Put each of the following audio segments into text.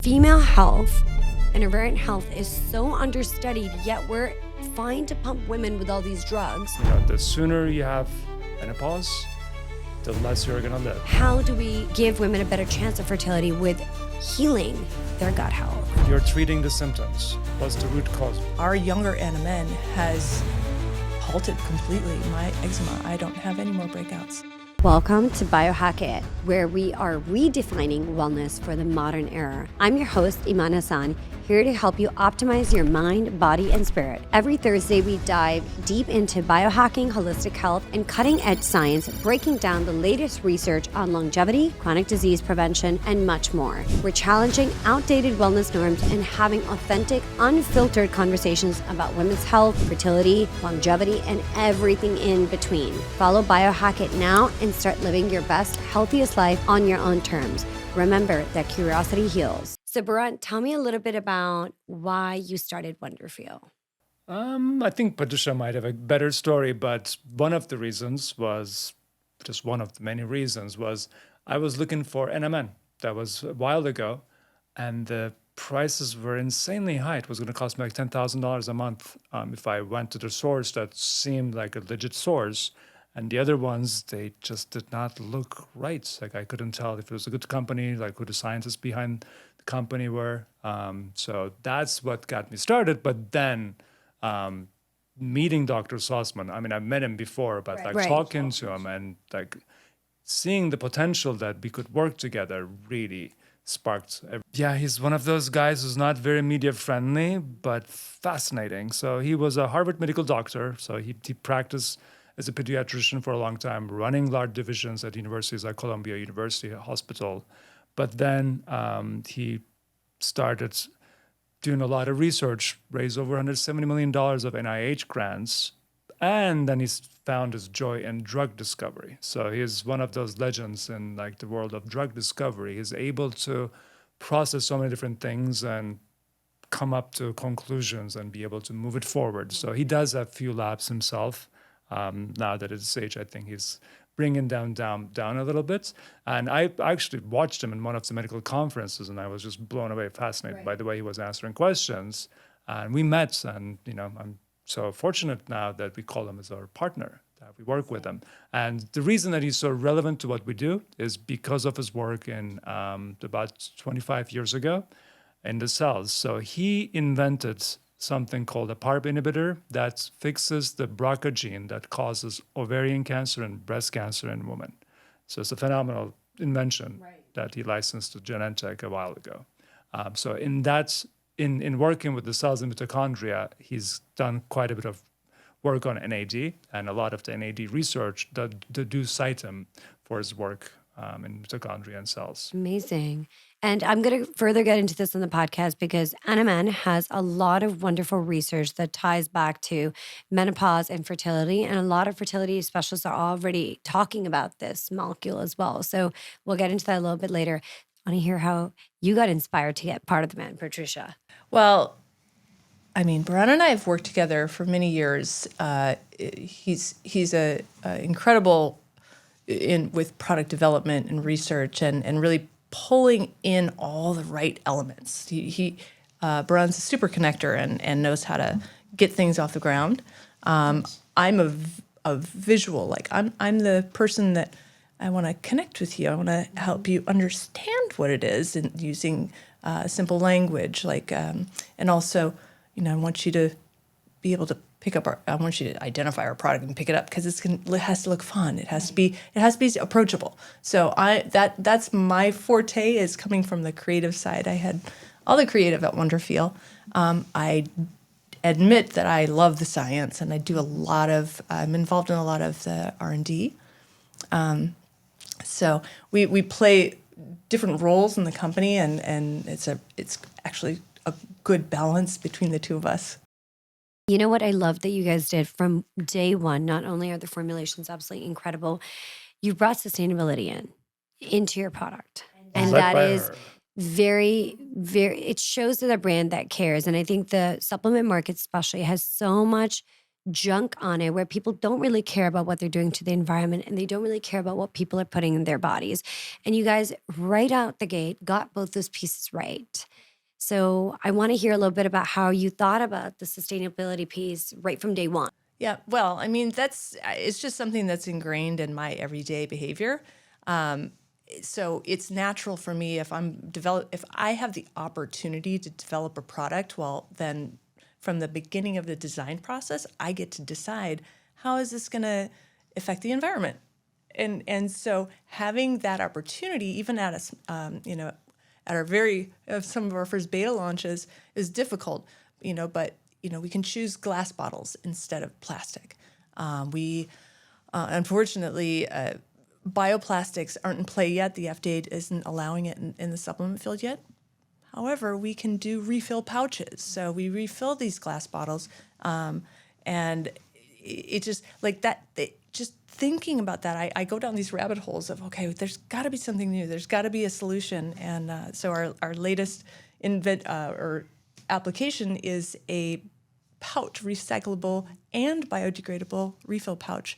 Female health and ovarian health is so understudied, yet we're fine to pump women with all these drugs. The sooner you have menopause, the less you're gonna live. How do we give women a better chance of fertility with healing their gut health? You're treating the symptoms. What's the root cause? Our younger NMN has halted completely my eczema. I don't have any more breakouts. Welcome to Biohack-it, where we are redefining wellness for the modern era. I'm your host, Iman, here to help you optimize your mind, body, and spirit. Every Thursday, we dive deep into biohacking, holistic health, and cutting-edge science, breaking down the latest research on longevity, chronic disease prevention, and much more. We're challenging outdated wellness norms and having authentic, unfiltered conversations about women's health, fertility, longevity, and everything in between. Follow Biohack-it now and start living your best, healthiest life on your own terms. Remember that curiosity heals. So, Baran, tell me a little bit about why you started Wonderfeel. I think Patricia might have a better story, but one of the reasons was, just one of the many reasons was, I was looking for NMN. That was a while ago, and the prices were insanely high. It was going to cost me like $10,000 a month if I went to the source that seemed like a legit source. And the other ones, they just did not look right. Like I couldn't tell if it was a good company, like who the scientists behind the company were. So that's what got me started. But then meeting Dr. Sussman, I mean, I've met him before, but talking to him and like seeing the potential that we could work together really sparked. Yeah, he's one of those guys who's not very media friendly, but fascinating. So he was a Harvard medical doctor. So he practiced as a pediatrician for a long time, running large divisions at universities like Columbia University Hospital. But then he started doing a lot of research, raised over $170 million of NIH grants, and then he's found his joy in drug discovery. So he's one of those legends in like the world of drug discovery. He's able to process so many different things and come up to conclusions and be able to move it forward. So he does have few labs himself. Now that at his age, I think he's bringing down a little bit. And I actually watched him in one of the medical conferences, and I was just blown away, fascinated by the way he was answering questions. And we met, and I'm so fortunate now that we call him as our partner, that we work with him. And the reason that he's so relevant to what we do is because of his work in about 25 years ago in the cells. So he invented something called a PARP inhibitor that fixes the BRCA gene that causes ovarian cancer and breast cancer in women. So it's a phenomenal invention that he licensed to Genentech a while ago. So in working with the cells in mitochondria, he's done quite a bit of work on NAD, and a lot of the NAD research that do cite him for his work in mitochondria and cells. Amazing. And I'm going to further get into this on the podcast because NMN has a lot of wonderful research that ties back to menopause and fertility. And a lot of fertility specialists are already talking about this molecule as well. So we'll get into that a little bit later. I want to hear how you got inspired to get part of the men, Patricia. Well, I mean, Baran and I have worked together for many years. He's a incredible with product development and research and really pulling in all the right elements. Baran's a super connector and knows how to get things off the ground. I'm a visual, like I'm the person that I want to connect with you. I want to help you understand what it is and using simple language, like and also, I want you to be able to pick up I want you to identify our product and pick it up because it has to look fun. It has to be approachable. So that's my forte, is coming from the creative side. I had all the creative at Wonderfeel. I admit that I love the science, and I do I'm involved in a lot of the R&D. So we play different roles in the company, and it's actually a good balance between the two of us. You know what I love that you guys did from day one? Not only are the formulations absolutely incredible, you brought sustainability into your product. And that is very, very, it shows that a brand that cares. And I think the supplement market especially has so much junk on it where people don't really care about what they're doing to the environment and they don't really care about what people are putting in their bodies. And you guys, right out the gate, got both those pieces right. So I want to hear a little bit about how you thought about the sustainability piece right from day one. Yeah, well, I mean, it's just something that's ingrained in my everyday behavior. So it's natural for me if I have the opportunity to develop a product, well, then from the beginning of the design process, I get to decide how is this going to affect the environment. And so having that opportunity, even at us, at our some of our first beta launches is difficult, but we can choose glass bottles instead of plastic. We unfortunately, bioplastics aren't in play yet. The FDA isn't allowing it in the supplement field yet. However, we can do refill pouches. So we refill these glass bottles, and it just like that. Just thinking about that, I go down these rabbit holes of, okay, there's got to be something new. There's got to be a solution. And so our latest application is a pouch, recyclable and biodegradable refill pouch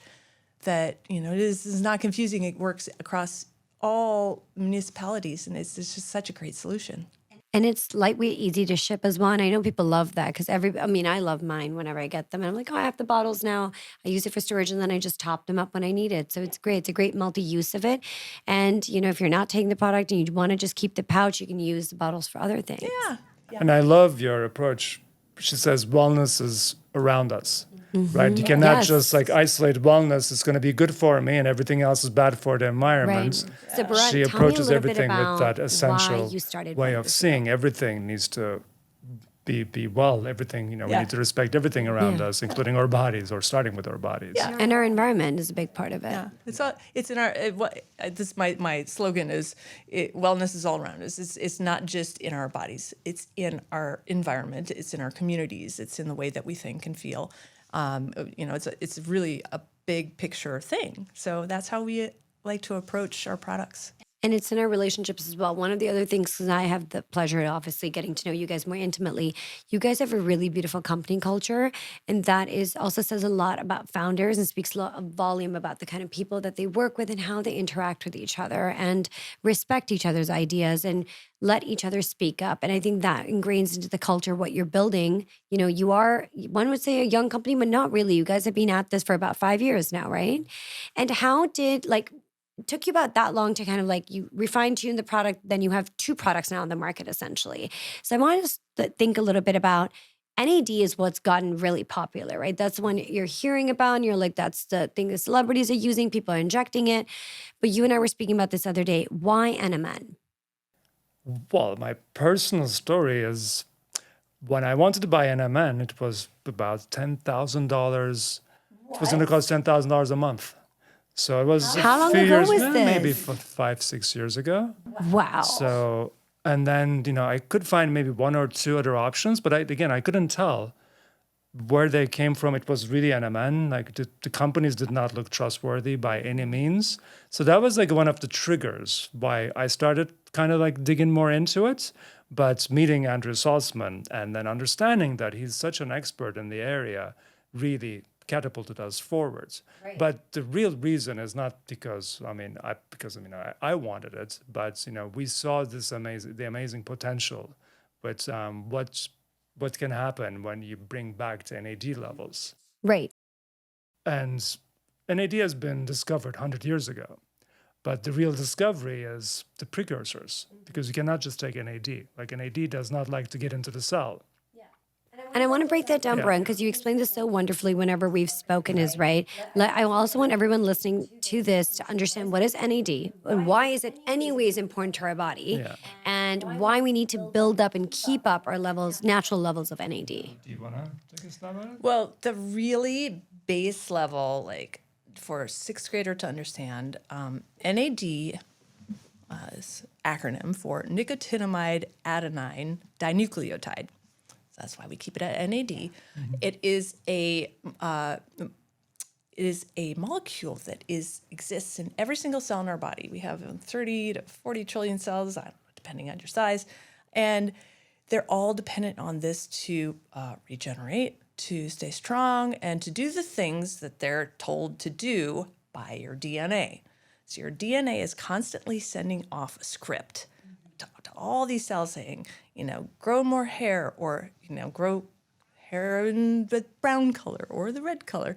that, it is not confusing. It works across all municipalities, and it's just such a great solution. And it's lightweight, easy to ship as well. And I know people love that because I love mine whenever I get them. And I'm like, oh, I have the bottles now. I use it for storage and then I just top them up when I need it. So it's great. It's a great multi-use of it. And, if you're not taking the product and you want to just keep the pouch, you can use the bottles for other things. Yeah. And I love your approach. She says wellness is around us, right? You cannot just isolate wellness. It's going to be good for me and everything else is bad for the environment. Right. So Bharat, she tell me a approaches little everything bit with that about essential why you started way of Wonderfeel. seeing. Everything needs to be well. Everything, we need to respect everything around us, including our bodies, or starting with our bodies. Yeah. And our environment is a big part of it. Yeah, it's in our. My slogan is, wellness is all around us. It's not just in our bodies. It's in our environment. It's in our communities. It's in the way that we think and feel. It's really a big picture thing. So that's how we like to approach our products. And it's in our relationships as well. One of the other things, because I have the pleasure of obviously getting to know you guys more intimately, you guys have a really beautiful company culture. And that also says a lot about founders and speaks a lot of volume about the kind of people that they work with and how they interact with each other and respect each other's ideas and let each other speak up. And I think that ingrains into the culture what you're building. You are, one would say, a young company, but not really. You guys have been at this for about 5 years now, right? And how did, it took you about that long to kind of you refine tune the product, then you have 2 products now on the market essentially. So I want us to think a little bit about NAD is what's gotten really popular, right? That's the one you're hearing about and you're like, that's the thing the celebrities are using, people are injecting it. But you and I were speaking about this other day. Why NMN? Well, my personal story is when I wanted to buy NMN, it was about $10,000. It was going to cost $10,000 a month. So it was How long few ago years, was maybe this? 5-6 years ago. Wow. So, and then, I could find maybe 1 or 2 other options, but I couldn't tell where they came from. It was really NMN. The companies did not look trustworthy by any means. So that was one of the triggers why I started kind of digging more into it. But meeting Andrew Salzman and then understanding that he's such an expert in the area really catapulted us forwards. Right. But the real reason is not because I wanted it, but we saw the amazing potential with what can happen when you bring back the NAD levels. Right. And NAD has been discovered 100 years ago. But the real discovery is the precursors, because you cannot just take NAD. NAD does not like to get into the cell. And I want to break that down, Yeah. Brian, because you explained this so wonderfully whenever we've spoken is right. I also want everyone listening to this to understand what is NAD and why is it anyways important to our body and why we need to build up and keep up our natural levels of NAD. Do you want to take a stab at it? Well, the really base level, for a 6th grader to understand, NAD is acronym for nicotinamide adenine dinucleotide. That's why we keep it at NAD. Mm-hmm. It is a molecule that exists in every single cell in our body. We have 30 to 40 trillion cells, depending on your size, and they're all dependent on this to regenerate, to stay strong and to do the things that they're told to do by your DNA. So your DNA is constantly sending off a script to all these cells saying, grow more hair, or, grow hair in the brown color or the red color,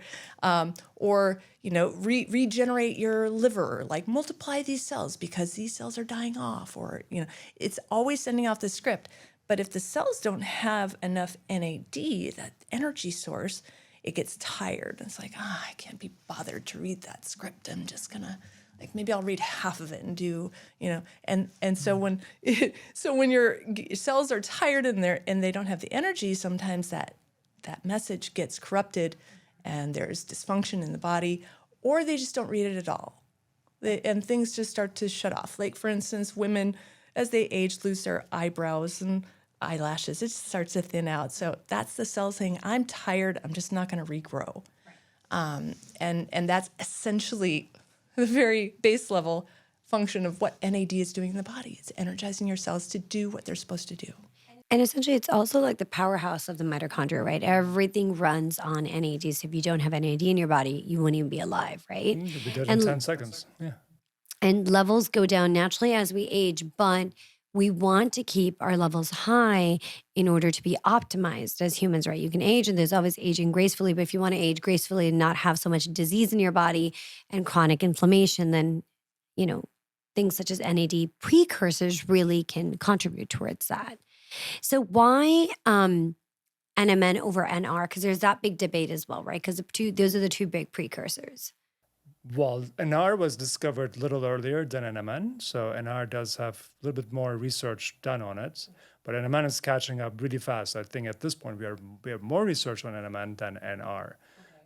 or, regenerate your liver, like multiply these cells because these cells are dying off, or, it's always sending off the script. But if the cells don't have enough NAD, that energy source, it gets tired. It's like, I can't be bothered to read that script. I'm just gonna, maybe I'll read half of it and do, and so when your cells are tired and they don't have the energy, sometimes that message gets corrupted and there's dysfunction in the body, or they just don't read it at all. And things just start to shut off. Like, for instance, women, as they age, lose their eyebrows and eyelashes. It just starts to thin out. So that's the cell saying, I'm tired. I'm just not going to regrow. Right. And that's essentially the very base level function of what NAD is doing in the body. It's energizing your cells to do what they're supposed to do. And essentially, it's also like the powerhouse of the mitochondria, right? Everything runs on NAD. So if you don't have NAD in your body, you wouldn't even be alive, right? You'll be dead in 10 seconds. Yeah. And levels go down naturally as we age, but we want to keep our levels high in order to be optimized as humans, right? You can age, and there's always aging gracefully, but if you want to age gracefully and not have so much disease in your body and chronic inflammation, then, things such as NAD precursors really can contribute towards that. So why NMN over NR? Because there's that big debate as well, right? Because those are the two big precursors. Well, NR was discovered a little earlier than NMN, so NR does have a little bit more research done on it, but NMN is catching up really fast. I think at this point we have more research on NMN than NR. Okay.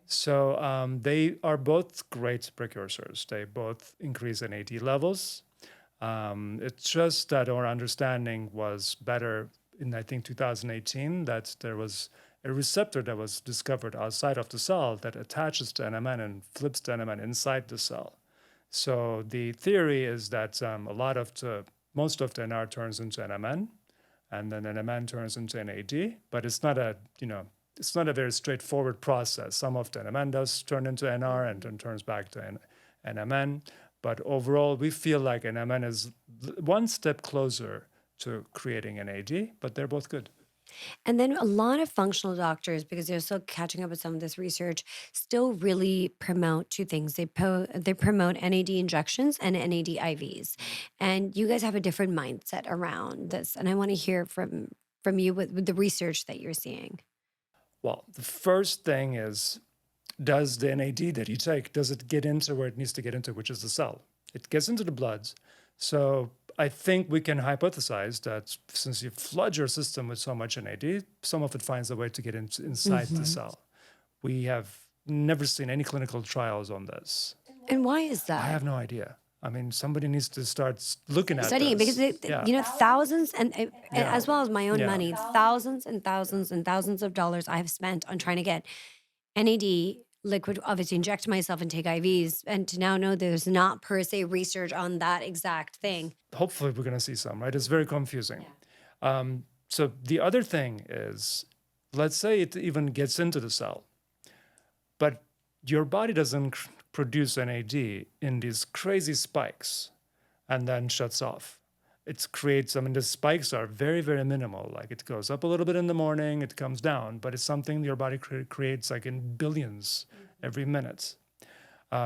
So they are both great precursors. They both increase NAD levels. It's just that our understanding was better in, I think, 2018, that there was a receptor that was discovered outside of the cell that attaches to NMN and flips the NMN inside the cell. So the theory is that most of the NR turns into NMN, and then NMN turns into NAD. But it's not a very straightforward process. Some of the NMN does turn into NR and then turns back to NMN. But overall, we feel like NMN is one step closer to creating NAD, but they're both good. And then a lot of functional doctors, because they're still catching up with some of this research, still really promote two things. They promote NAD injections and NAD IVs. And you guys have a different mindset around this. And I want to hear from you with the research that you're seeing. Well, the first thing is, does the NAD that you take, does it get into where it needs to get into, which is the cell? It gets into the blood. So I think we can hypothesize that since you flood your system with so much NAD, some of it finds a way to get inside the cell. We have never seen any clinical trials on this. And why is that? I have no idea. I mean, somebody needs to start looking at studying this. Because thousands and as well as my own money, thousands and thousands and thousands of dollars I have spent on trying to get NAD liquid, obviously inject myself and take IVs, and to now know there's not per se research on that exact thing. Hopefully we're going to see some, right? It's very confusing. So the other thing is, let's say it even gets into the cell, but your body doesn't produce NAD in these crazy spikes and then shuts off. It creates, the spikes are very, very minimal. Like it goes up a little bit in the morning, it comes down, but it's something your body creates like in billions every minute.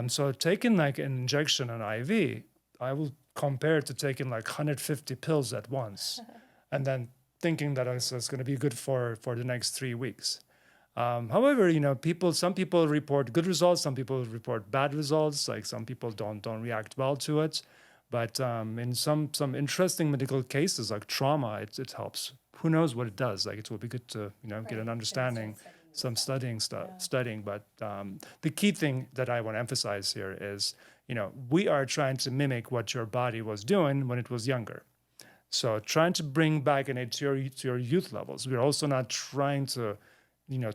So taking like an injection, an IV, I will compare it to taking like 150 pills at once and then thinking that it's going to be good for the next 3 weeks. However, some people report good results, some people report bad results, like some people don't react well to it. But in some interesting medical cases like trauma, it helps. Who knows what it does? Like it will be good to get an understanding, some studying. But the key thing that I want to emphasize here is we are trying to mimic what your body was doing when it was younger. So trying to bring back NAD to your youth levels. We're also not trying to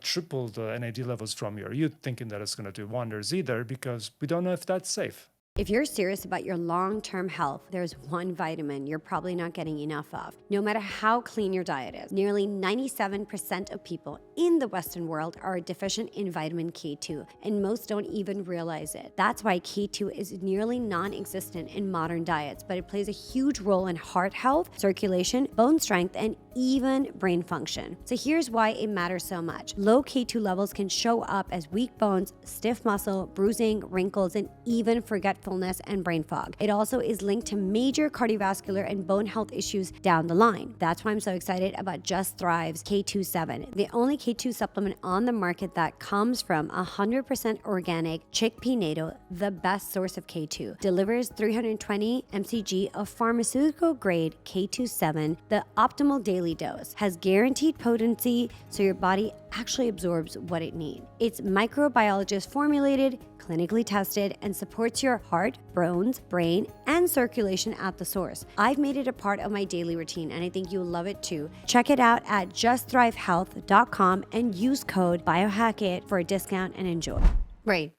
triple the NAD levels from your youth, thinking that it's going to do wonders either, because we don't know if that's safe. If you're serious about your long-term health, there's one vitamin you're probably not getting enough of. No matter how clean your diet is, nearly 97% of people in the Western world are deficient in vitamin K2, and most don't even realize it. That's why K2 is nearly non-existent in modern diets, but it plays a huge role in heart health, circulation, bone strength, and even brain function. So here's why it matters so much. Low K2 levels can show up as weak bones, stiff muscle, bruising, wrinkles, and even forgetfulness and brain fog. It also is linked to major cardiovascular and bone health issues down the line. That's why I'm so excited about Just Thrive's K27, the only K2 supplement on the market that comes from 100% organic chickpea natto, the best source of K2. Delivers 320 mcg of pharmaceutical grade K27, the optimal daily dose. Has guaranteed potency so your body actually absorbs what it needs. It's microbiologist formulated, clinically tested, and supports your heart, bones, brain, and circulation at the source. I've made it a part of my daily routine, and I think you'll love it too. Check it out at justthrivehealth.com and use code Biohack-it for a discount and enjoy. Right.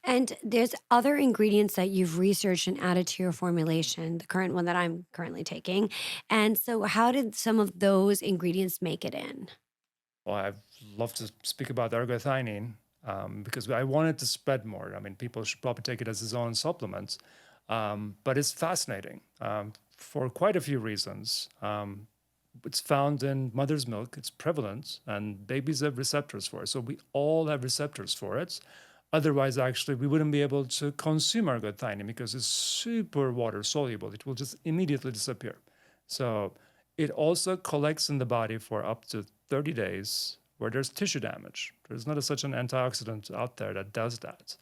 And there's other ingredients that you've researched and added to your formulation, the current one that I'm currently taking. And so how did some of those ingredients make it in? Well, I'd love to speak about ergothioneine because I want it to spread more. I mean, people should probably take it as its own supplement, but it's fascinating for quite a few reasons. It's found in mother's milk, it's prevalent, and babies have receptors for it. So we all have receptors for it. Otherwise, actually, we wouldn't be able to consume ergothioneine because it's super water soluble. It will just immediately disappear. So it also collects in the body for up to 30 days where there's tissue damage. There's not such an antioxidant out there that does that.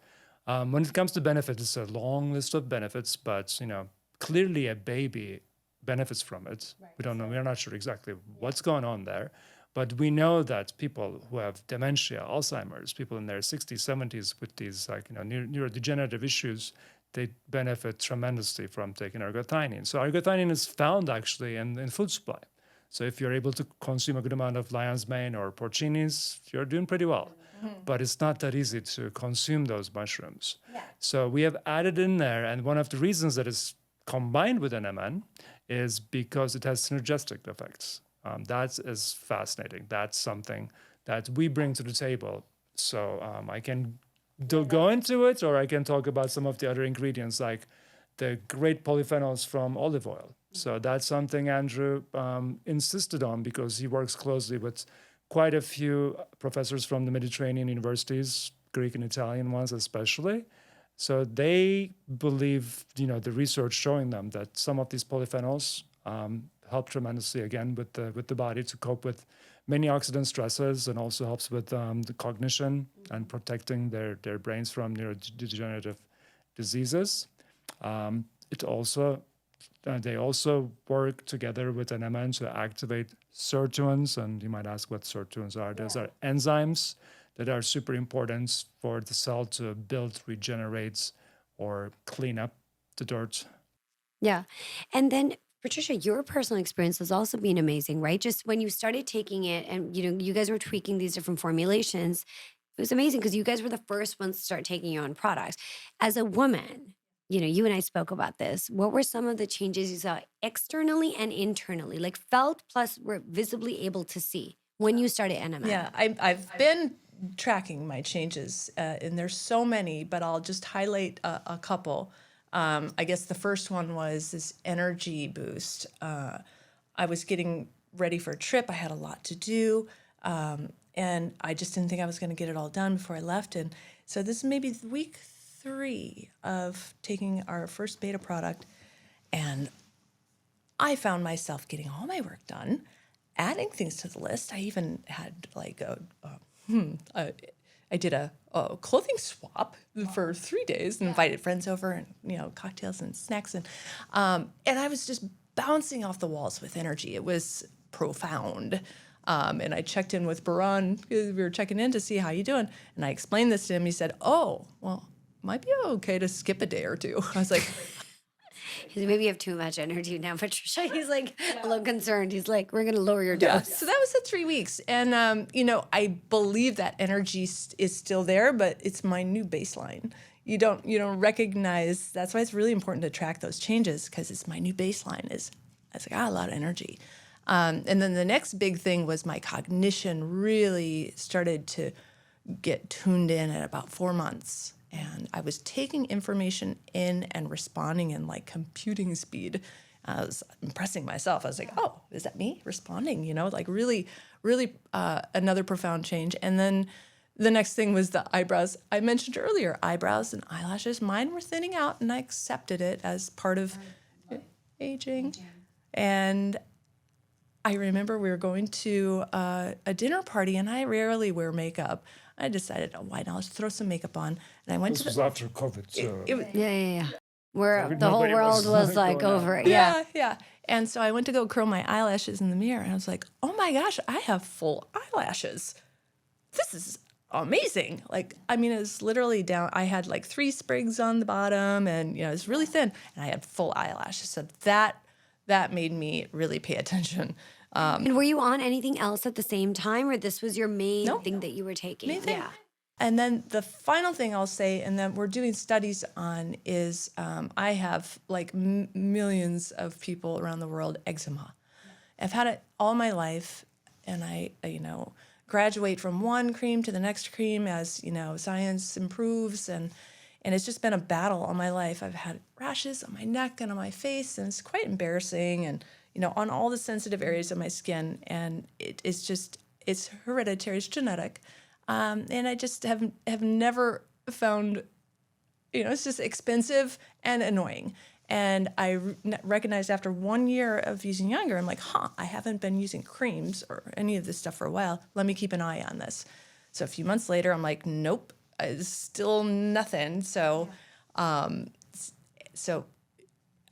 When it comes to benefits, it's a long list of benefits, but clearly a baby benefits from it. Right. We don't know. We're not sure exactly what's going on there, but we know that people who have dementia, Alzheimer's, people in their 60s, 70s with these neurodegenerative issues, they benefit tremendously from taking ergothioneine. So ergothioneine is found actually in food supply. So if you're able to consume a good amount of lion's mane or porcinis, you're doing pretty well. Mm-hmm. But it's not that easy to consume those mushrooms. Yeah. So we have added in there, and one of the reasons that it's combined with NMN is because it has synergistic effects. That is fascinating. That's something that we bring to the table. So I can go into it, or I can talk about some of the other ingredients, like the great polyphenols from olive oil. So that's something Andrew insisted on because he works closely with quite a few professors from the Mediterranean universities, Greek and Italian ones especially. So they believe, the research showing them that some of these polyphenols help tremendously, again, with the body to cope with many oxidant stresses, and also helps with the cognition and protecting their brains from neurodegenerative diseases. They also work together with NMN to activate sirtuins, and you might ask what sirtuins are. Those are enzymes that are super important for the cell to build, regenerate, or clean up the dirt. Yeah. And then, Patricia, your personal experience has also been amazing, right? Just when you started taking it and, you guys were tweaking these different formulations, it was amazing because you guys were the first ones to start taking your own products. As a woman, you and I spoke about this. What were some of the changes you saw externally and internally, like felt plus were visibly able to see when you started NMN? Yeah, I've been tracking my changes, and there's so many, but I'll just highlight a couple. I guess the first one was this energy boost. I was getting ready for a trip. I had a lot to do, and I just didn't think I was going to get it all done before I left. And so this is maybe week 3 of taking our first beta product, and I found myself getting all my work done, adding things to the list. I even had I did a clothing swap for 3 days and invited friends over, and cocktails and snacks, and I was just bouncing off the walls with energy. It was profound. And I checked in with Baran. We were checking in to see how you doing, and I explained this to him. He said, "Oh, well, might be okay to skip a day or two." I was like, maybe you have too much energy now, Patricia. He's like a little concerned. He's like, we're going to lower your dose. Yeah. So that was at 3 weeks. And, I believe that energy is still there, but it's my new baseline. you don't recognize. That's why it's really important to track those changes, because it's my new baseline is I got a lot of energy. And then the next big thing was my cognition really started to get tuned in at about 4 months. And I was taking information in and responding in like computing speed. I was impressing myself. I was like, oh, is that me responding? Like really, really another profound change. And then the next thing was the eyebrows. I mentioned earlier, eyebrows and eyelashes. Mine were thinning out, and I accepted it as part of aging. And I remember we were going to a dinner party, and I rarely wear makeup. I decided, why not? Let's throw some makeup on. And I went This was after COVID, so. Yeah. Where the whole Nobody world was like going over out. it. Yeah. Yeah. And so I went to go curl my eyelashes in the mirror, and I was like, oh my gosh, I have full eyelashes. This is amazing. Like, I mean, it was literally down. I had like 3 sprigs on the bottom, and it was really thin, and I had full eyelashes. So that made me really pay attention. And were you on anything else at the same time, or this was your main Nope. thing that you were taking? Main thing. Yeah. And then the final thing I'll say, and that we're doing studies on, is I have like millions of people around the world eczema. I've had it all my life, and I graduate from one cream to the next cream as science improves, and it's just been a battle all my life. I've had rashes on my neck and on my face, and it's quite embarrassing, and on all the sensitive areas of my skin, and it's hereditary, it's genetic. And I just have never found, it's just expensive and annoying. And I recognized after 1 year of using younger, I'm like, I haven't been using creams or any of this stuff for a while. Let me keep an eye on this. So a few months later, I'm like, nope, it's still nothing. So, so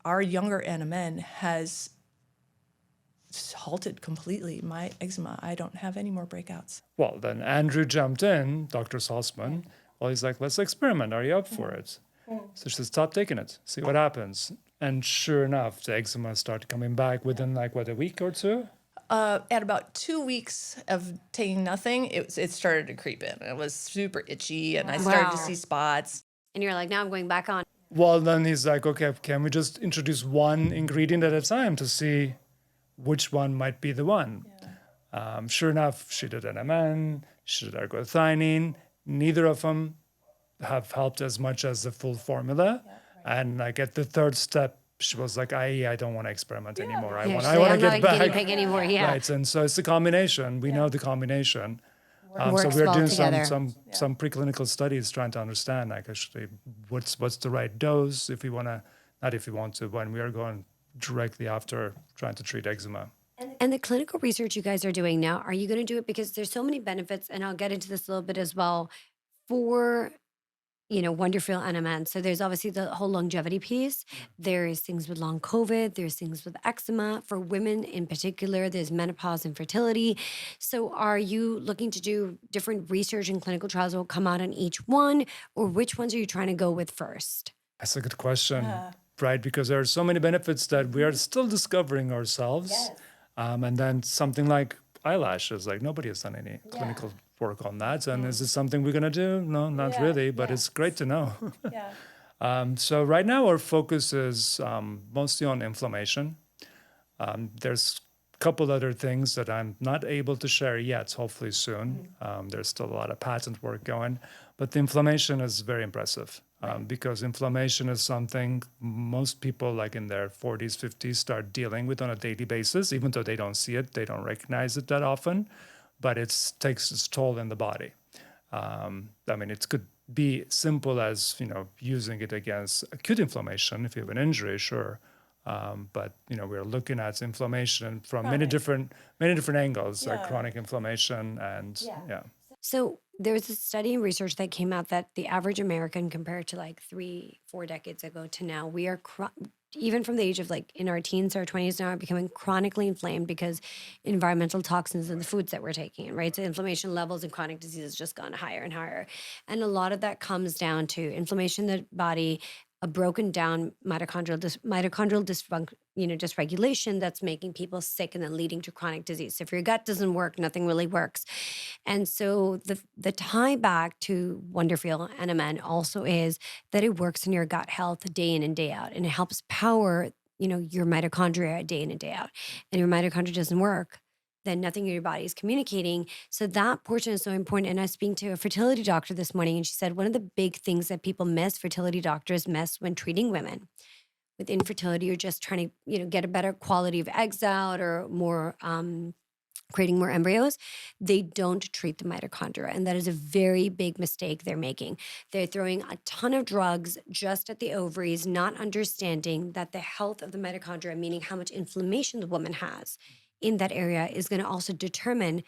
our younger NMN has halted completely my eczema. I don't have any more breakouts. Well, then Andrew jumped in, Dr. Salzman. Well, he's like, let's experiment. Are you up for it? So she said, stop taking it. See what happens. And sure enough, the eczema started coming back within a week or two? At about 2 weeks of taking nothing, it started to creep in. It was super itchy, and I started to see spots. And you're like, now I'm going back on. Well, then he's like, okay, can we just introduce one ingredient at a time to see which one might be the one? Yeah. Sure enough, she did NMN, she did ergothioneine. Neither of them have helped as much as the full formula. Yeah, right. And at the third step, she was like, I don't want to experiment anymore. I want to get back. Guinea pig anymore. Yeah. Right. And so it's the combination. We know the combination. So Works we're well doing together. some preclinical studies trying to understand actually what's the right dose when we are going directly after trying to treat eczema. And the clinical research you guys are doing now, are you going to do it because there's so many benefits, and I'll get into this a little bit as well, for Wonderfeel NMN. So there's obviously the whole longevity piece. There's things with long COVID. There's things with eczema. For women in particular, there's menopause and fertility. So are you looking to do different research and clinical trials that will come out on each one? Or which ones are you trying to go with first? That's a good question, right? Because there are so many benefits that we are still discovering ourselves. Yes. And then something like eyelashes, nobody has done any clinical work on that. And is this something we're going to do? No, not really, but it's great to know. So right now our focus is mostly on inflammation. There's a couple other things that I'm not able to share yet, hopefully soon. There's still a lot of patent work going, but the inflammation is very impressive. Because inflammation is something most people in their 40s, 50s start dealing with on a daily basis, even though they don't see it, they don't recognize it that often, but it takes its toll in the body. It could be simple as, using it against acute inflammation if you have an injury, sure. But we're looking at inflammation from many different angles, like chronic inflammation and So there was a study and research that came out that the average American, compared to 3-4 decades ago to now, we are even from the age of in our teens or our 20s now, are becoming chronically inflamed because environmental toxins in the foods that we're taking, right? So inflammation levels and chronic disease has just gone higher and higher. And a lot of that comes down to inflammation in the body, a broken down mitochondrial dysregulation that's making people sick and then leading to chronic disease. So if your gut doesn't work, nothing really works. And so the tie back to Wonderfeel NMN also is that it works in your gut health day in and day out, and it helps power, your mitochondria day in and day out. And your mitochondria doesn't work, then nothing in your body is communicating. So that portion is so important. And I was speaking to a fertility doctor this morning, and she said one of the big things that people miss, fertility doctors miss when treating women with infertility or just trying to, get a better quality of eggs out or more, creating more embryos, they don't treat the mitochondria. And that is a very big mistake they're making. They're throwing a ton of drugs just at the ovaries, not understanding that the health of the mitochondria, meaning how much inflammation the woman has in that area, is going to also determine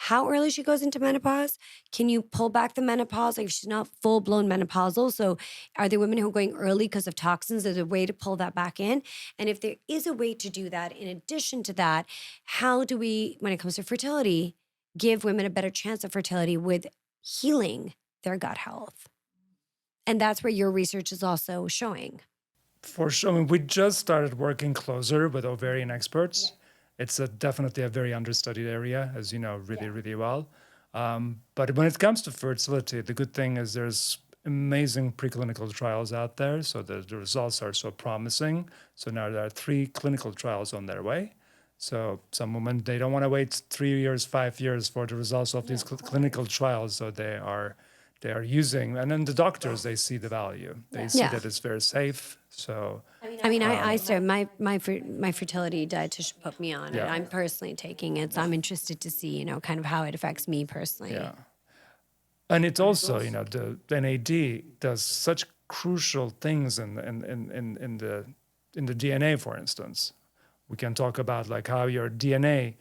how early she goes into menopause. Can you pull back the menopause? Like if she's not full-blown menopausal. So are there women who are going early because of toxins? There's a way to pull that back in. And if there is a way to do that, in addition to that, how do we, when it comes to fertility, give women a better chance of fertility with healing their gut health? And that's where your research is also showing. For sure. I mean, we just started working closer with ovarian experts. Yeah. It's definitely a very understudied area, as you know, really well. But when it comes to fertility, the good thing is there's amazing preclinical trials out there. So the results are so promising. So now there are 3 clinical trials on their way. So some women, they don't want to wait 3 years, 5 years for the results of these clinical trials. So they are using, and then the doctors, they see the value. They see that it's very safe. So I started my fertility dietitian put me on it. I'm personally taking it, so I'm interested to see, kind of how it affects me personally. Yeah, and it's also, the NAD does such crucial things in the DNA, for instance. We can talk about like how your DNA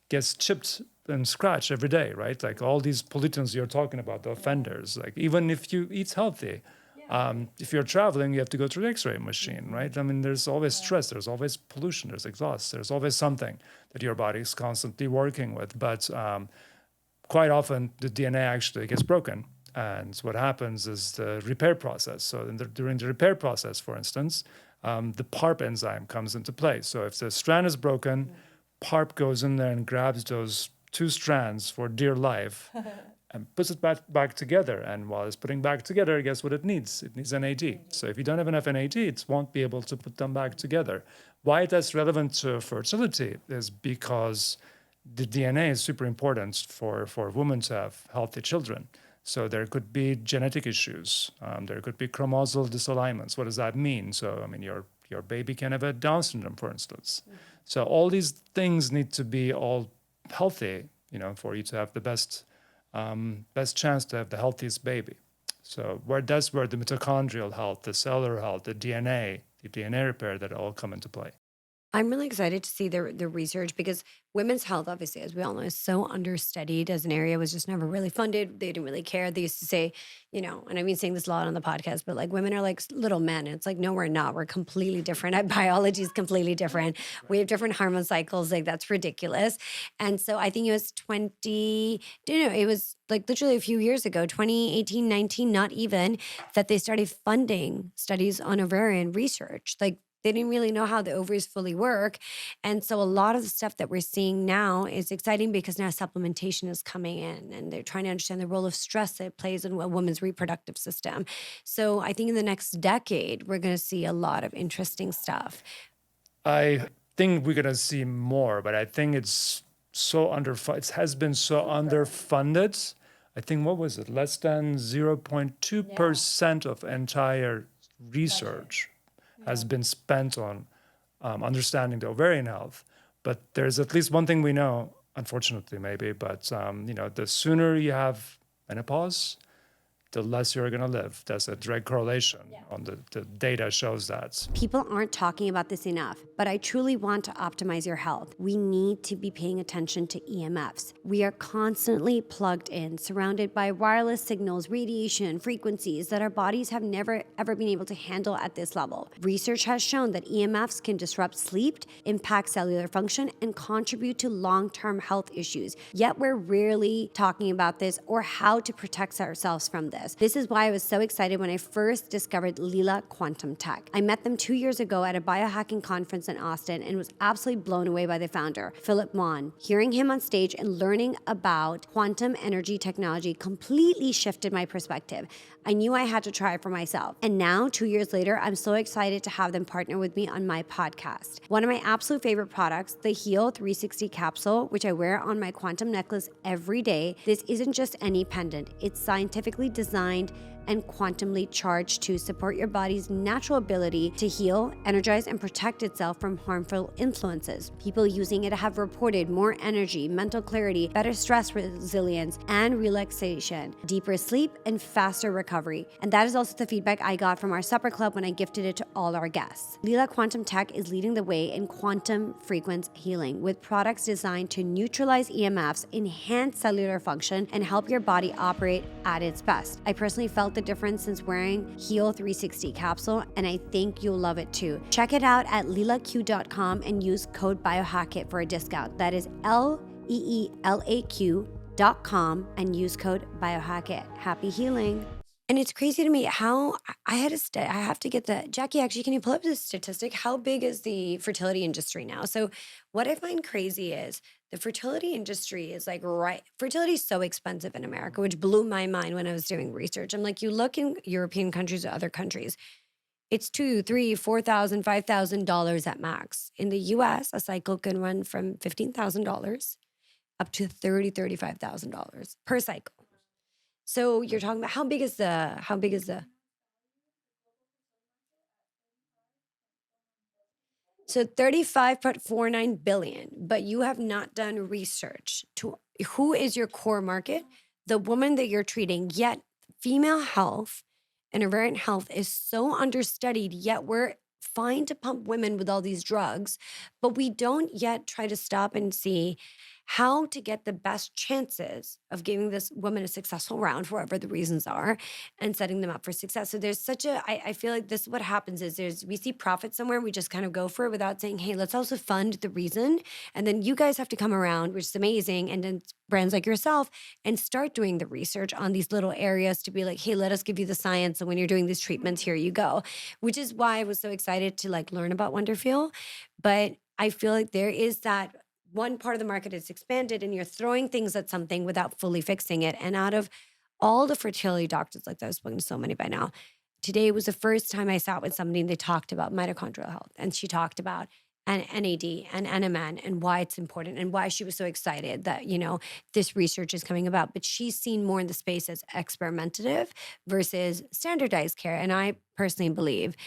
gets chipped and scratched every day, right? Like all these pollutants you're talking about, the offenders. Like even if you eat healthy, if you're traveling, you have to go through the X-ray machine, right? I mean, there's always stress, there's always pollution, there's exhaust, there's always something that your body is constantly working with. But quite often, the DNA actually gets broken. And what happens is the repair process. So during the repair process, for instance, the PARP enzyme comes into play. So if the strand is broken, PARP goes in there and grabs those 2 strands for dear life and puts it back together. And while it's putting back together, guess what it needs? It needs NAD. So if you don't have enough NAD, it won't be able to put them back together. Why that's relevant to fertility is because the DNA is super important for women to have healthy children. So there could be genetic issues. There could be chromosal disalignments. What does that mean? So, I mean, your baby can have a Down syndrome, for instance. So all these things need to be all healthy, for you to have the best chance to have the healthiest baby. So that's where the mitochondrial health, the cellular health, the DNA repair, that all come into play. I'm really excited to see the research, because women's health, obviously, as we all know, is so understudied as an area. Was just never really funded. They didn't really care. They used to say, and I've been saying this a lot on the podcast, but like women are like little men. And it's like, no, we're not. We're completely different. Our biology is completely different. We have different hormone cycles. Like that's ridiculous. And so I think it was it was like literally a few years ago, 2018, 19, not even, that they started funding studies on ovarian research. Like they didn't really know how the ovaries fully work. And so a lot of the stuff that we're seeing now is exciting because now supplementation is coming in and they're trying to understand the role of stress that it plays in a woman's reproductive system. So I think in the next decade, we're going to see a lot of interesting stuff. I think we're going to see more, but I think it's so it has been so underfunded. I think, what was it? Less than 0.2% of entire research has been spent on understanding the ovarian health. But there's at least one thing we know, unfortunately maybe, but the sooner you have menopause, the less you're going to live. There's a direct correlation on the data shows that. People aren't talking about this enough, but I truly want to optimize your health. We need to be paying attention to EMFs. We are constantly plugged in, surrounded by wireless signals, radiation, frequencies that our bodies have never, ever been able to handle at this level. Research has shown that EMFs can disrupt sleep, impact cellular function, and contribute to long-term health issues. Yet we're rarely talking about this or how to protect ourselves from this. this. This is why I was so excited when I first discovered Lila Quantum Tech. I met them 2 years ago at a biohacking conference in Austin and was absolutely blown away by the founder, Philip Mon. Hearing him on stage and learning about quantum energy technology completely shifted my perspective. I knew I had to try it for myself. And now, 2 years later, I'm so excited to have them partner with me on my podcast. One of my absolute favorite products, the Heal 360 capsule, which I wear on my quantum necklace every day. This isn't just any pendant. It's scientifically designed and quantumly charged to support your body's natural ability to heal, energize, and protect itself from harmful influences. People using it have reported more energy, mental clarity, better stress resilience, and relaxation, deeper sleep, and faster recovery. And that is also the feedback I got from our supper club when I gifted it to all our guests. Lila Quantum Tech is leading the way in quantum frequency healing with products designed to neutralize EMFs, enhance cellular function, and help your body operate at its best. I personally felt the difference since wearing Heal 360 capsule, and I think you'll love it too. Check it out at lilaq.com and use code Biohack-it for a discount. That is LEELAQ.com and use code Biohack-it. Happy healing. And it's crazy to me how I have to get the, Jackie, actually, can you pull up this statistic? How big is the fertility industry now? So what I find crazy is the fertility industry is fertility is so expensive in America, which blew my mind when I was doing research. I'm like, you look in European countries or other countries, it's $2,000, $3,000, $4,000, $5,000 at max. In the US, a cycle can run from $15,000 up to $30,000, $35,000 per cycle. So you're talking about how big is the so 35.49 billion, but you have not done research to who is your core market, the woman that you're treating, yet female health and ovarian health is so understudied, yet we're fine to pump women with all these drugs, but we don't yet try to stop and see how to get the best chances of giving this woman a successful round, whatever the reasons are, and setting them up for success. So there's I feel like this is what happens is we see profit somewhere, we just kind of go for it without saying, hey, let's also fund the reason. And then you guys have to come around, which is amazing. And then brands like yourself and start doing the research on these little areas to be like, hey, let us give you the science. And when you're doing these treatments, here you go, which is why I was so excited to learn about Wonderfeel. But I feel like there is that one part of the market is expanded and you're throwing things at something without fully fixing it. And out of all the fertility doctors, I've spoken to so many by now, today was the first time I sat with somebody and they talked about mitochondrial health. And she talked about NAD and NMN and why it's important and why she was so excited that, this research is coming about. But she's seen more in the space as experimentative versus standardized care. And I personally believe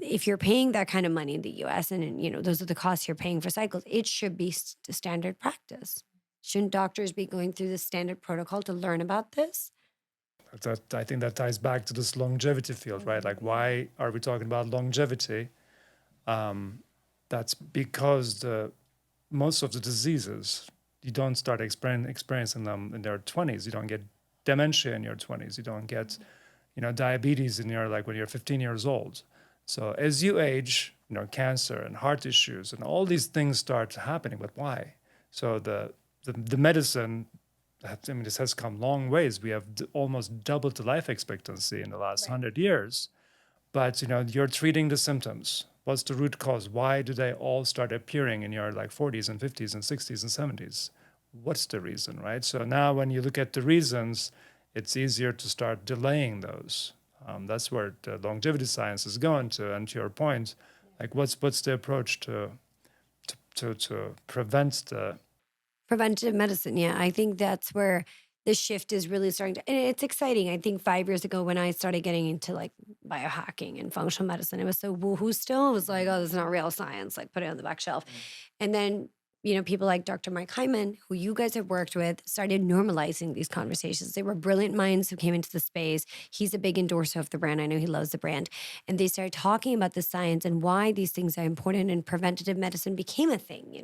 if you're paying that kind of money in the US and, those are the costs you're paying for cycles, it should be standard practice. Shouldn't doctors be going through the standard protocol to learn about this? I think that ties back to this longevity field, right? Like, why are we talking about longevity? That's because most of the diseases, you don't start experiencing them in their 20s. You don't get dementia in your 20s. You don't get, diabetes in your, when you're 15 years old. So as you age, cancer and heart issues and all these things start happening. But why? So the medicine, this has come long ways. We have almost doubled the life expectancy in the last 100 years. But, you're treating the symptoms. What's the root cause? Why do they all start appearing in your 40s and 50s and 60s and 70s? What's the reason, right? So now when you look at the reasons, it's easier to start delaying those. That's where the longevity science is going to. And to your point, what's the approach to prevent the Preventative medicine. Yeah, I think that's where the shift is really starting to, and it's exciting. I think 5 years ago when I started getting into biohacking and functional medicine, it was so woohoo still. It was like, oh, this is not real science. Put it on the back shelf. And then, people like Dr. Mike Iman, who you guys have worked with, started normalizing these conversations. They were brilliant minds who came into the space. He's a big endorser of the brand. I know he loves the brand. And they started talking about the science and why these things are important, and preventative medicine became a thing,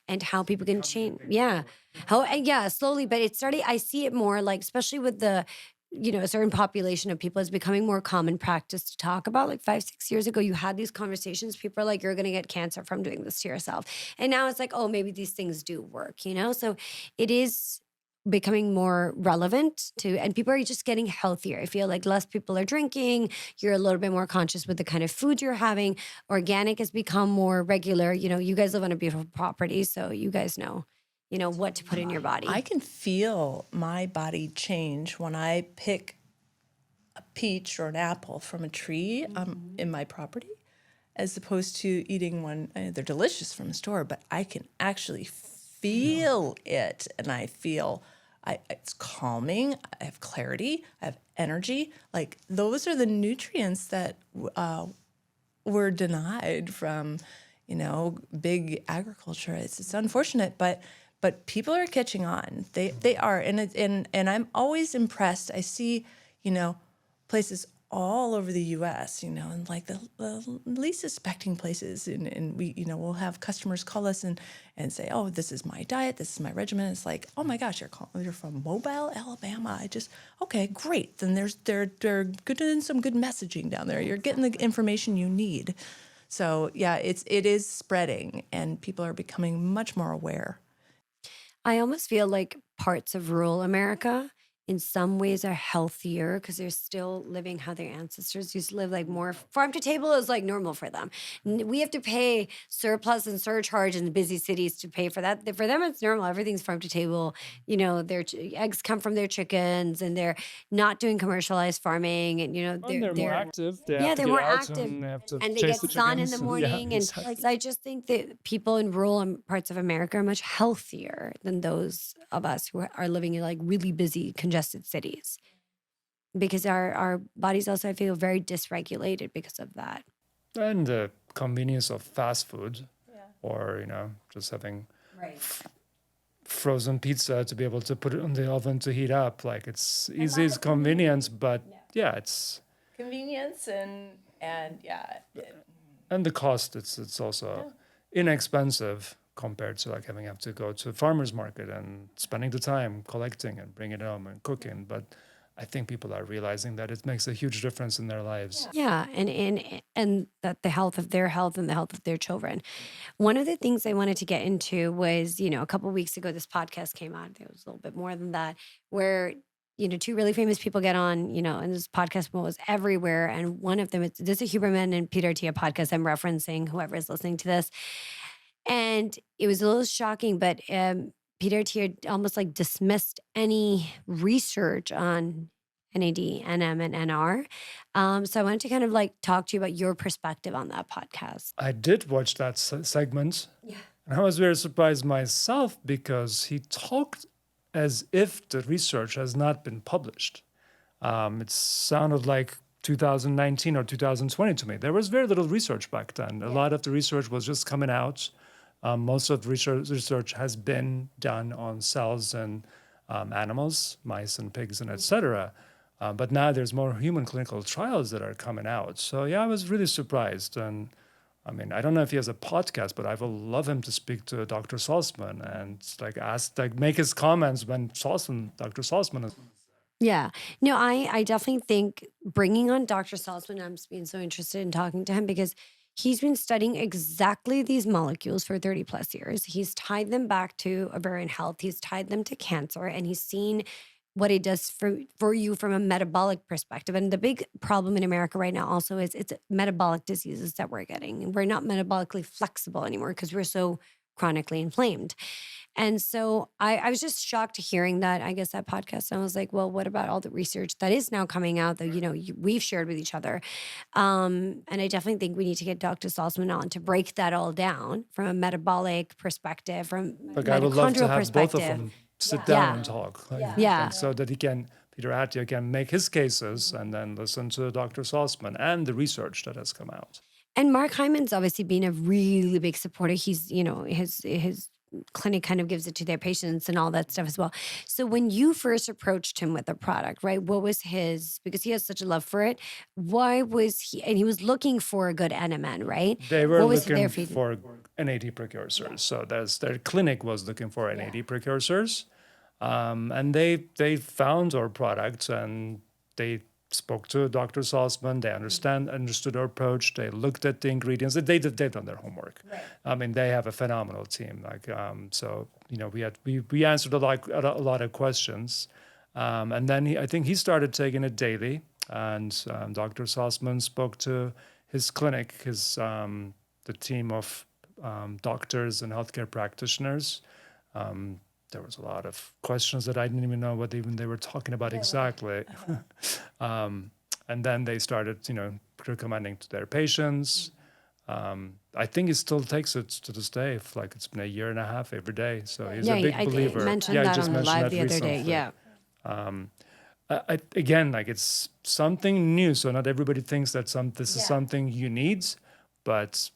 and how people can change. Yeah. Slowly. But it started, I see it more especially with the, a certain population of people is becoming more common practice to talk about. 5-6 years ago, you had these conversations. People are like, you're going to get cancer from doing this to yourself. And now it's like, oh, maybe these things do work, So it is becoming more relevant to, and people are just getting healthier. I feel like less people are drinking. You're a little bit more conscious with the kind of food you're having. Organic has become more regular. You guys live on a beautiful property, so you guys know, what to put in your body. I can feel my body change when I pick a peach or an apple from a tree in my property, as opposed to eating one. They're delicious from a store, but I can actually feel it, and I feel it's calming. I have clarity. I have energy. Like, those are the nutrients that were denied from, big agriculture. It's unfortunate, but people are catching on. They are, and I'm always impressed. I see, places all over the U.S., and like the least suspecting places, and we, we'll have customers call us and say, oh, this is my diet, this is my regimen. It's like, oh my gosh, you're from Mobile, Alabama. Okay, great. Then they're doing some good messaging down there. You're getting the information you need. So yeah, it is spreading, and people are becoming much more aware. I almost feel like parts of rural America in some ways are healthier because they're still living how their ancestors used to live, like more farm to table is like normal for them. We have to pay surplus and surcharge in the busy cities to pay for that. For them, it's normal. Everything's farm to table. Their eggs come from their chickens, and they're not doing commercialized farming. And they're more active. They have Yeah, to they're get more out active, and they have to and they chase get the sun in chickens. the Yeah, morning. And exactly. I just think that people in rural parts of America are much healthier than those of us who are living in like really busy, congested cities. Because our bodies also, I feel, very dysregulated because of that. And the convenience of fast food, or just having frozen pizza to be able to put it in the oven to heat up. Like, it's easy, it's convenience, but it's Convenience and yeah. and the cost. It's also inexpensive compared to like having to go to a farmer's market and spending the time collecting and bringing it home and cooking. But I think people are realizing that it makes a huge difference in their lives. Yeah, and that the health of their health and the health of their children. One of the things I wanted to get into was, a couple of weeks ago, this podcast came out. It was a little bit more than that, where two really famous people get on, and this podcast was everywhere. And one of them, this is a Huberman and Peter Attia podcast I'm referencing, whoever is listening to this. And it was a little shocking, but Peter Attia almost like dismissed any research on NAD, NM, and NR. So I wanted to kind of like talk to you about your perspective on that podcast. I did watch that segment. Yeah. And I was very surprised myself because he talked as if the research has not been published. It sounded like 2019 or 2020 to me. There was very little research back then. A lot of the research was just coming out. Most of the research has been done on cells and animals, mice and pigs and etc. But now there's more human clinical trials that are coming out. So yeah, I was really surprised. And I mean, I don't know if he has a podcast, but I will love him to speak to Dr. Salzman and make his comments when Dr. Salzman is. Yeah. No, I definitely think bringing on Dr. Salzman, I'm being so interested in talking to him because he's been studying exactly these molecules for 30 plus years. He's tied them back to ovarian health. He's tied them to cancer, and he's seen what it does for you from a metabolic perspective. And the big problem in America right now also is it's metabolic diseases that we're getting. We're not metabolically flexible anymore because we're so chronically inflamed. And so I was just shocked to hearing that, I guess, that podcast. And I was like, well, what about all the research that is now coming out that, we've shared with each other? And I definitely think we need to get Dr. Salzman on to break that all down from a metabolic perspective, from I would love to have perspective. both of them sit down and talk. And so that Peter Attia can make his cases and then listen to Dr. Salzman and the research that has come out. And Mark Hyman's obviously been a really big supporter. He's, his clinic kind of gives it to their patients and all that stuff as well. So when you first approached him with the product, right, what was because he has such a love for it, why was and he was looking for a good NMN, right? They were looking for NAD precursors. So their clinic was looking for NAD precursors. And they found our product and they spoke to Dr. Salzman. They understood our approach. They looked at the ingredients. They've done their homework. Right. I mean, they have a phenomenal team. So we answered a lot of questions, and then I think he started taking it daily. And Dr. Salzman spoke to his clinic, the team of doctors and healthcare practitioners. There was a lot of questions that I didn't even know what even they were talking about exactly. And then they started, recommending to their patients. I think he still takes it to this day. It's been a year and a half every day. So he's a big believer. I mentioned that on the live the other day. Yeah. Again, it's something new. So not everybody thinks that this is something you need, but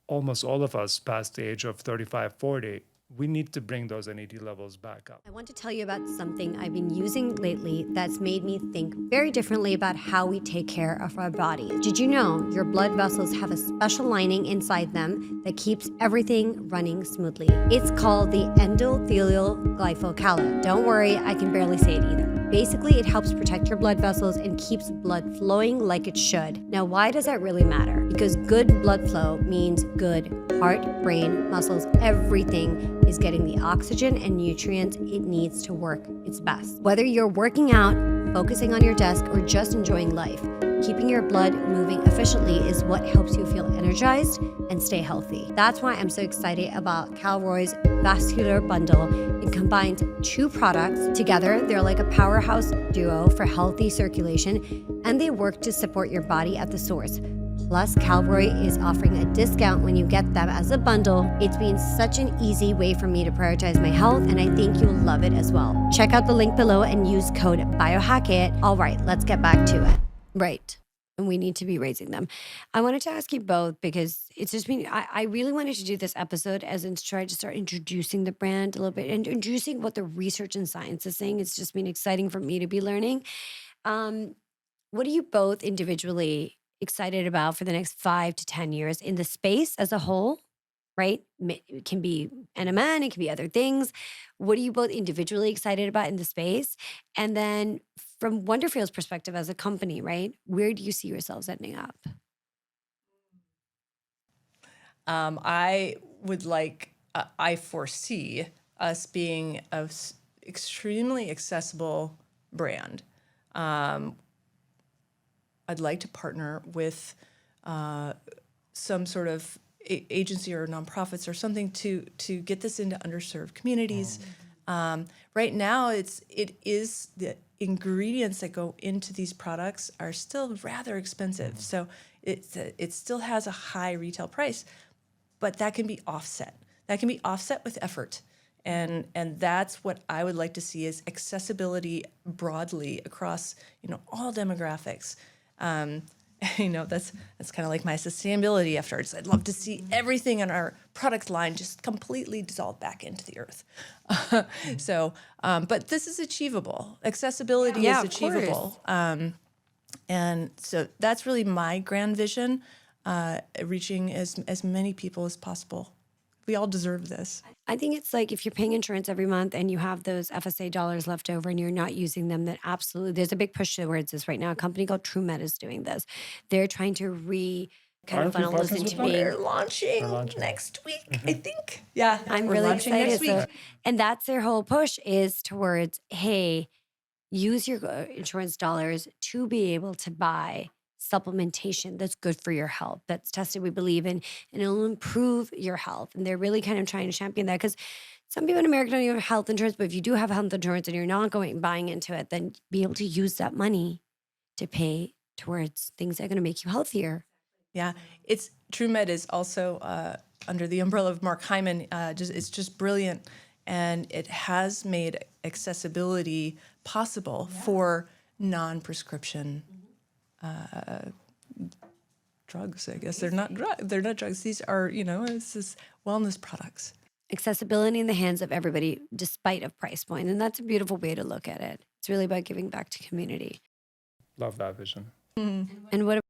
almost all of us past the age of 35, 40, we need to bring those NAD levels back up. I want to tell you about something I've been using lately that's made me think very differently about how we take care of our body. Did you know your blood vessels have a special lining inside them that keeps everything running smoothly? It's called the endothelial glyphocala. Don't worry, I can barely say it either. Basically, it helps protect your blood vessels and keeps blood flowing like it should. Now, why does that really matter? Because good blood flow means good heart, brain, muscles, everything is getting the oxygen and nutrients it needs to work its best. Whether you're working out, focusing on your desk, or just enjoying life, keeping your blood moving efficiently is what helps you feel energized and stay healthy. That's why I'm so excited about Calroy's Vascular Bundle. It combines two products together. They're like a powerhouse duo for healthy circulation, and they work to support your body at the source. Plus, Calroy is offering a discount when you get them as a bundle. It's been such an easy way for me to prioritize my health, and I think you'll love it as well. Check out the link below and use code Biohack-it. All right, let's get back to it. Right. And we need to be raising them. I wanted to ask you both because it's just been, I really wanted to do this episode as in to try to start introducing the brand a little bit, and introducing what the research and science is saying. It's just been exciting for me to be learning. What are you both individually excited about for the next 5 to 10 years in the space as a whole, right? It can be NMN, it can be other things. What are you both individually excited about in the space? And then from Wonderfeel's perspective as a company, right? Where do you see yourselves ending up? I would I foresee us being an extremely accessible brand. I'd like to partner with some sort of agency or nonprofits or something to get this into underserved communities. Right now, it is the ingredients that go into these products are still rather expensive. So it still has a high retail price, but that can be offset. That can be offset with effort. And that's what I would like to see is accessibility broadly across, all demographics. That's kind of like my sustainability efforts. I'd love to see everything in our product line just completely dissolve back into the earth. But this is achievable. Accessibility is achievable. And so that's really my grand vision, reaching as many people as possible. We all deserve this. I think it's like if you're paying insurance every month and you have those FSA dollars left over and you're not using them, then absolutely, there's a big push towards this right now. A company called TrueMed is doing this. They're trying to funnel this into being. We're launching next week, I think. Yeah, I'm really excited. So, and that's their whole push is towards, hey, use your insurance dollars to be able to buy supplementation that's good for your health, that's tested, we believe in, and it'll improve your health. And they're really kind of trying to champion that because some people in America don't even have health insurance, but if you do have health insurance and you're not buying into it, then be able to use that money to pay towards things that are going to make you healthier. Yeah, TrueMed is also under the umbrella of Mark Hyman. It's just brilliant, and it has made accessibility possible for non-prescription drugs. I guess they're not drugs. These are it's just wellness products. Accessibility in the hands of everybody, despite of price point, and that's a beautiful way to look at it. It's really about giving back to community. Love that vision. Mm-hmm. And what?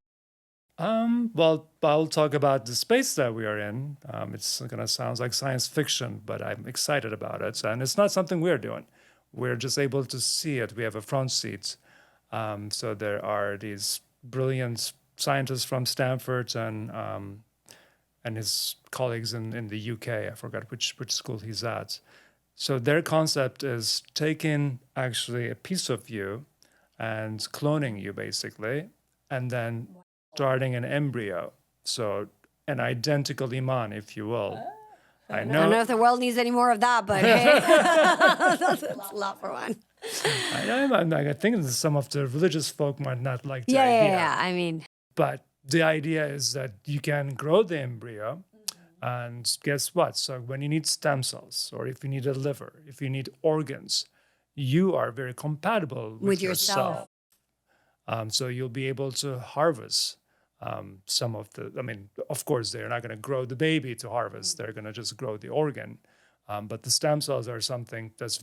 Well, I'll talk about the space that we are in. It's going to sound like science fiction, but I'm excited about it. And it's not something we're doing. We're just able to see it. We have a front seat. So there are these brilliant scientists from Stanford and his colleagues in the UK. I forgot which school he's at. So their concept is taking actually a piece of you and cloning you basically, and then starting an embryo. So an identical Iman, if you will. I I don't know if the world needs any more of that, but hey, that's a lot for one. I think that some of the religious folk might not like the Yeah, idea. yeah. I mean, But the idea is that you can grow the embryo, and guess what? So when you need stem cells, or if you need a liver, if you need organs, you are very compatible with yourself. So you'll be able to harvest some of the. I mean, of course, they're not going to grow the baby to harvest. They're going to just grow the organ. But the stem cells are something that's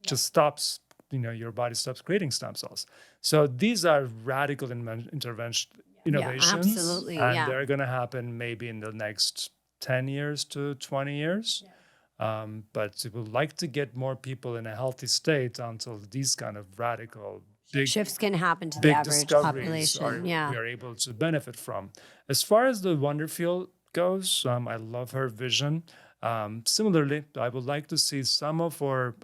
just stops. Your body stops creating stem cells. So these are radical innovations, absolutely, and yeah. they're going to happen maybe in the next 10 years to 20 years. But we would like to get more people in a healthy state until these kind of radical big shifts can happen to the big average discoveries population. we are able to benefit from. As far as the Wonderfeel goes, I love her vision. Similarly, I would like to see some of our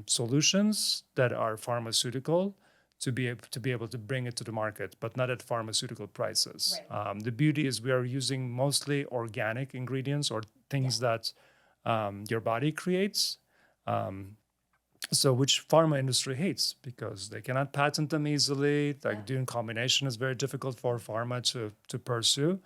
solutions that are pharmaceutical to be able to bring it to the market, but not at pharmaceutical prices. The beauty is we are using mostly organic ingredients or things that your body creates. So which pharma industry hates because they cannot patent them easily. Like doing combination is very difficult for pharma to pursue.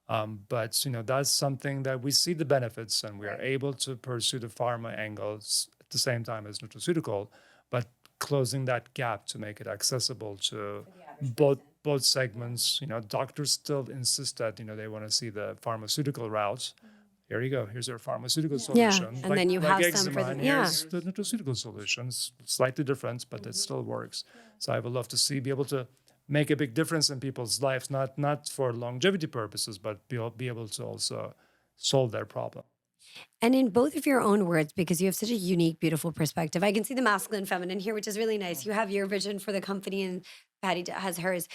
But that's something that we see the benefits, and we are able to pursue the pharma angles at the same time as nutraceutical, but closing that gap to make it accessible to both segments. Doctors still insist that they want to see the pharmaceutical route. Here you go. Here's our pharmaceutical solution. And then you have some eczema, for the- and here's the nutraceutical solutions. Slightly different, but it still works. So I would love to be able to make a big difference in people's lives, not for longevity purposes, but be able to also solve their problem. And in both of your own words, because you have such a unique, beautiful perspective, I can see the masculine, feminine here, which is really nice. You have your vision for the company, and Patty has hers.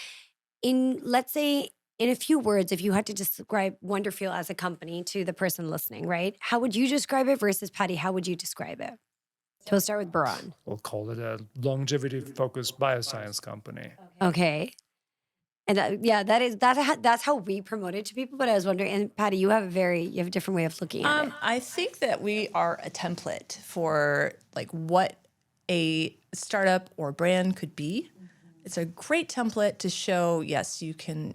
Let's say, in a few words, if you had to describe Wonderfeel as a company to the person listening, right? How would you describe it versus Patty? How would you describe it? So we'll start with Baran. We'll call it a longevity-focused bioscience company. Okay. And that's how we promote it to people. But I was wondering, and Patty, you have a different way of looking at it. I think that we are a template for like what a startup or brand could be. It's a great template to show, yes, you can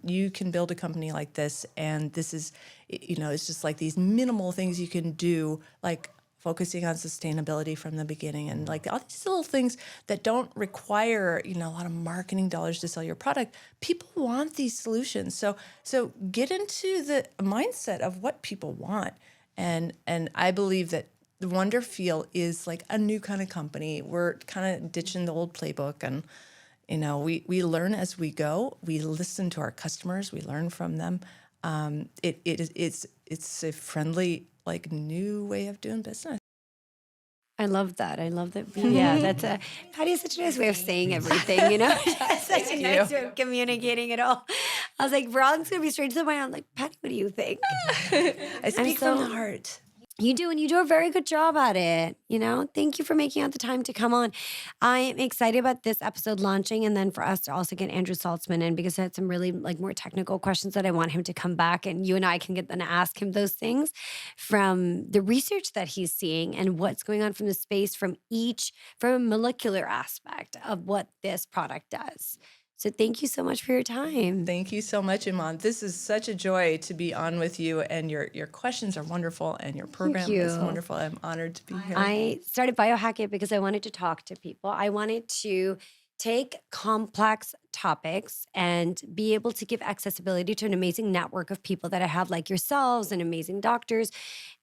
build a company like this, and this is, it's just like these minimal things you can do, like focusing on sustainability from the beginning, and like all these little things that don't require, a lot of marketing dollars to sell your product. People want these solutions. So get into the mindset of what people want. And I believe that the Wonderfeel is like a new kind of company. We're kind of ditching the old playbook, and we learn as we go. We listen to our customers. We learn from them. It's a friendly, like, new way of doing business. I love that. Yeah, Patty has such a nice way of saying everything, such a nice way of communicating it all. I was like, Veron's going to be straight to the point. I'm like, Patty, what do you think? I speak from the heart. You do, and you do a very good job at it. Thank you for making out the time to come on. I am excited about this episode launching, and then for us to also get Andrew Saltzman in, because I had some really more technical questions that I want him to come back, and you and I can get them to ask him those things from the research that he's seeing and what's going on from the space from a molecular aspect of what this product does. So thank you so much for your time. Thank you so much, Iman. This is such a joy to be on with you, and your questions are wonderful, and your program is wonderful. I'm honored to be here. I started Biohack-it because I wanted to talk to people. I wanted to take complex topics and be able to give accessibility to an amazing network of people that I have, like yourselves and amazing doctors,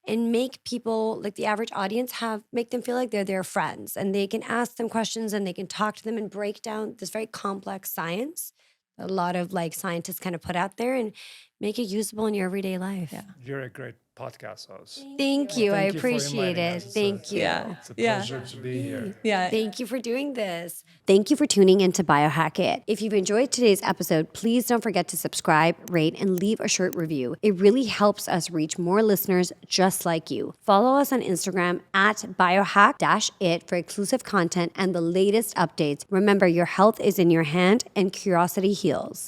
and make people, like the average audience, make them feel like they're their friends, and they can ask them questions and they can talk to them and break down this very complex science that a lot of scientists kind of put out there and make it usable in your everyday life. Yeah. You're a great podcast host. Thank you. I Thank you for appreciate inviting it. us. Thank you. Yeah. It's a pleasure to be here. Yeah. Thank you for doing this. Thank you for tuning into Biohack-it. If you've enjoyed today's episode, please don't forget to subscribe, rate, and leave a short review. It really helps us reach more listeners just like you. Follow us on Instagram at biohack-it for exclusive content and the latest updates. Remember, your health is in your hand and curiosity heals.